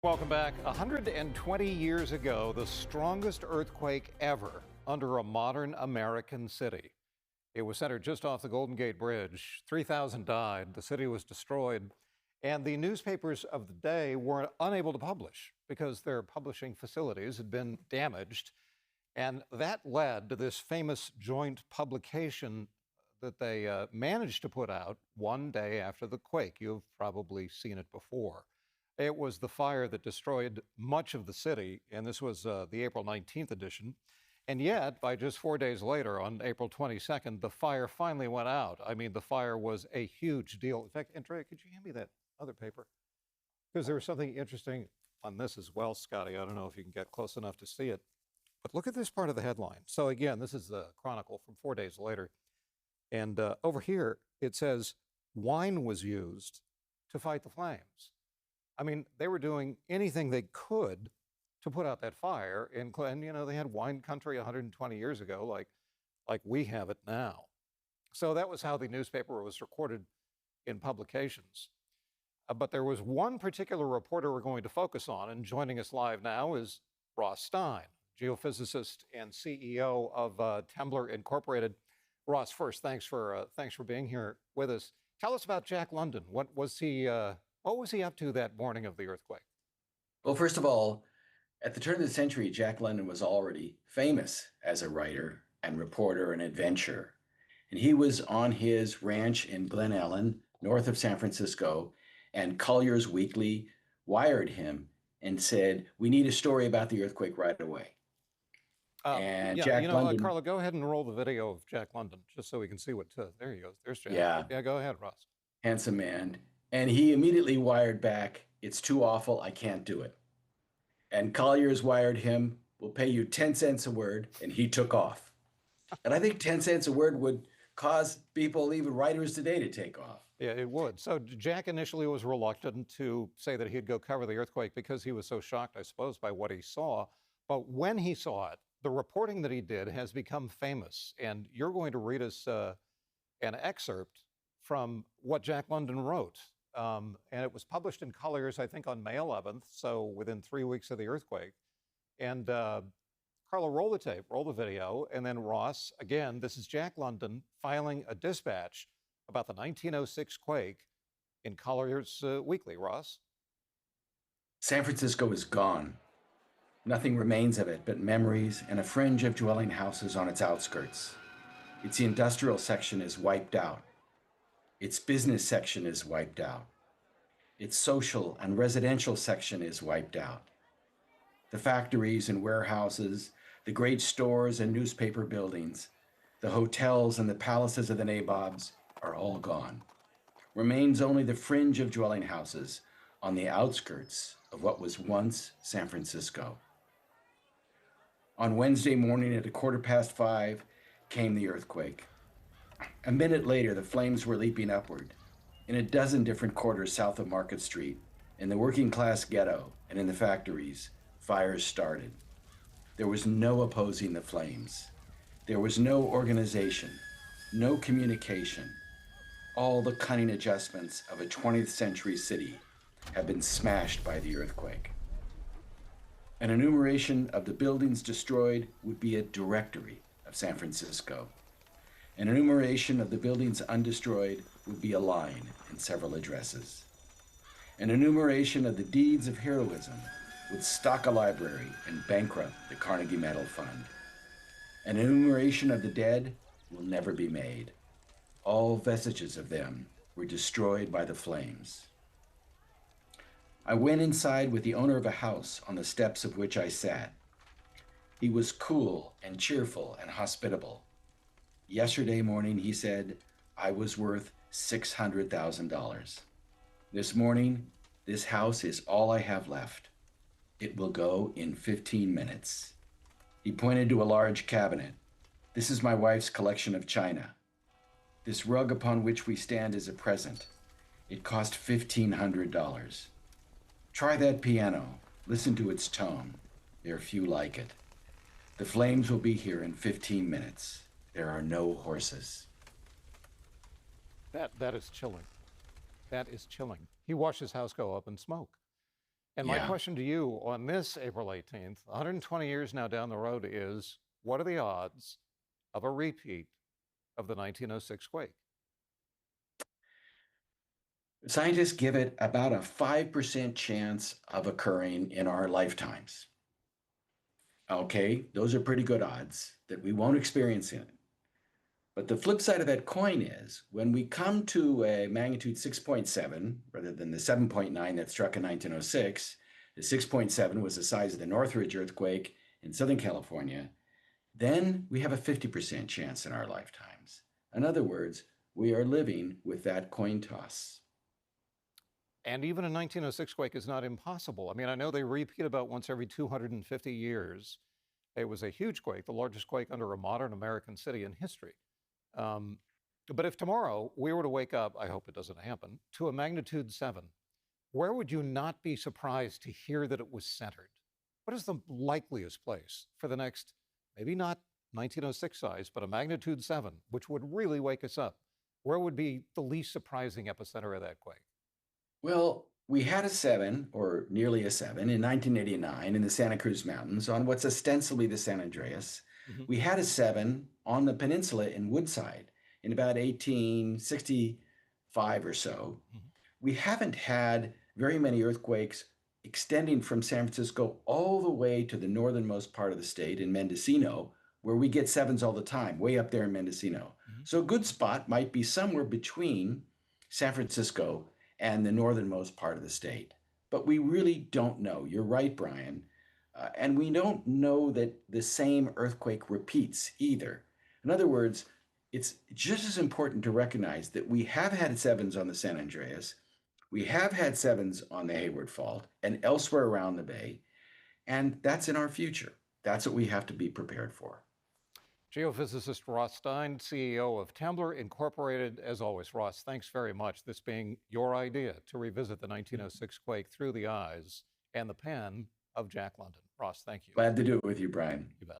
Welcome back. 120 years ago, the strongest earthquake ever under a modern American city. It was centered just off the Golden Gate Bridge. 3,000 died. The city was destroyed. And the newspapers of the day were unable to publish because their publishing facilities had been damaged. And that led to this famous joint publication that they managed to put out one day after the quake. You've probably seen it before. It was the fire that destroyed much of the city, and this was the April 19th edition. And yet, by just 4 days later, on April 22nd, the fire finally went out. I mean, the fire was a huge deal. In fact, Andrea, could you hand me that other paper? Because there was something interesting on this as well, Scotty. I don't know if you can get close enough to see it. But look at this part of the headline. So again, this is the Chronicle from 4 days later. And over here, it says, wine was used to fight the flames. I mean, they were doing anything they could to put out that fire. And you know, they had wine country 120 years ago, like we have it now. So that was how the newspaper was recorded in publications. But there was one particular reporter we're going to focus on, and joining us live now is Ross Stein, geophysicist and CEO of Temblor Incorporated. Ross, first, thanks for being here with us. Tell us about Jack London. What was he up to that morning of the earthquake? Well, first of all, at the turn of the century, Jack London was already famous as a writer and reporter and adventurer. And he was on his ranch in Glen Ellen, north of San Francisco, and Collier's Weekly wired him and said, "We need a story about the earthquake right away." Jack London, Carla, go ahead and roll the video of Jack London, just so we can see what, there he goes. There's Jack. Yeah, go ahead, Ross. Handsome man. And he immediately wired back, "It's too awful, I can't do it." And Collier's wired him, "We'll pay you 10 cents a word," and he took off. And I think 10 cents a word would cause people, even writers today, to take off. Yeah, it would. So Jack initially was reluctant to say that he'd go cover the earthquake because he was so shocked, I suppose, by what he saw. But when he saw it, the reporting that he did has become famous. And you're going to read us an excerpt from what Jack London wrote. And it was published in Collier's, I think, on May 11th, so within 3 weeks of the earthquake. And Carla, roll the tape, roll the video, and then Ross, again, this is Jack London filing a dispatch about the 1906 quake in Collier's Weekly. Ross? San Francisco is gone. Nothing remains of it but memories and a fringe of dwelling houses on its outskirts. Its industrial section is wiped out. Its business section is wiped out. Its social and residential section is wiped out. The factories and warehouses, the great stores and newspaper buildings, the hotels and the palaces of the nabobs are all gone. Remains only the fringe of dwelling houses on the outskirts of what was once San Francisco. On Wednesday morning at 5:15 came the earthquake. A minute later, the flames were leaping upward. In a dozen different quarters south of Market Street, in the working class ghetto, and in the factories, fires started. There was no opposing the flames. There was no organization, no communication. All the cunning adjustments of a 20th century city have been smashed by the earthquake. An enumeration of the buildings destroyed would be a directory of San Francisco. An enumeration of the buildings undestroyed would be a line in several addresses. An enumeration of the deeds of heroism would stock a library and bankrupt the Carnegie Medal Fund. An enumeration of the dead will never be made. All vestiges of them were destroyed by the flames. I went inside with the owner of a house on the steps of which I sat. He was cool and cheerful and hospitable. Yesterday morning, he said, I was worth $600,000. This morning, this house is all I have left. It will go in 15 minutes. He pointed to a large cabinet. This is my wife's collection of china. This rug upon which we stand is a present. It cost $1,500. Try that piano. Listen to its tone. There are few like it. The flames will be here in 15 minutes. There are no horses. That is chilling. That is chilling. He watched his house go up in smoke. And my Yeah. question to you on this April 18th, 120 years now down the road, is what are the odds of a repeat of the 1906 quake? Scientists give it about a 5% chance of occurring in our lifetimes. Okay, those are pretty good odds that we won't experience it. But the flip side of that coin is when we come to a magnitude 6.7, rather than the 7.9 that struck in 1906, the 6.7 was the size of the Northridge earthquake in Southern California, then we have a 50% chance in our lifetimes. In other words, we are living with that coin toss. And even a 1906 quake is not impossible. I mean, I know they repeat about once every 250 years. It was a huge quake, the largest quake under a modern American city in history. Um, but if tomorrow we were to wake up, I hope it doesn't happen, to a magnitude 7, where would you not be surprised to hear that it was centered? What is the likeliest place for the next, maybe not 1906 size, but a magnitude 7, which would really wake us up? Where would be the least surprising epicenter of that quake? Well, we had a 7, or nearly a 7, in 1989 in the Santa Cruz Mountains on what's ostensibly the San Andreas. Mm-hmm. We had a 7 on the peninsula in Woodside in about 1865 or so. Mm-hmm. We haven't had very many earthquakes extending from San Francisco all the way to the northernmost part of the state in Mendocino, where we get 7s all the time, way up there in Mendocino. Mm-hmm. So a good spot might be somewhere between San Francisco and the northernmost part of the state. But we really don't know. You're right, Brian. And we don't know that the same earthquake repeats either. In other words, it's just as important to recognize that we have had 7s on the San Andreas, we have had 7s on the Hayward Fault and elsewhere around the bay, and that's in our future. That's what we have to be prepared for. Geophysicist Ross Stein, CEO of Temblor Incorporated. As always, Ross, thanks very much. This being your idea to revisit the 1906 quake through the eyes and the pen of Jack London. Ross, thank you. Glad to do it with you, Brian. You bet.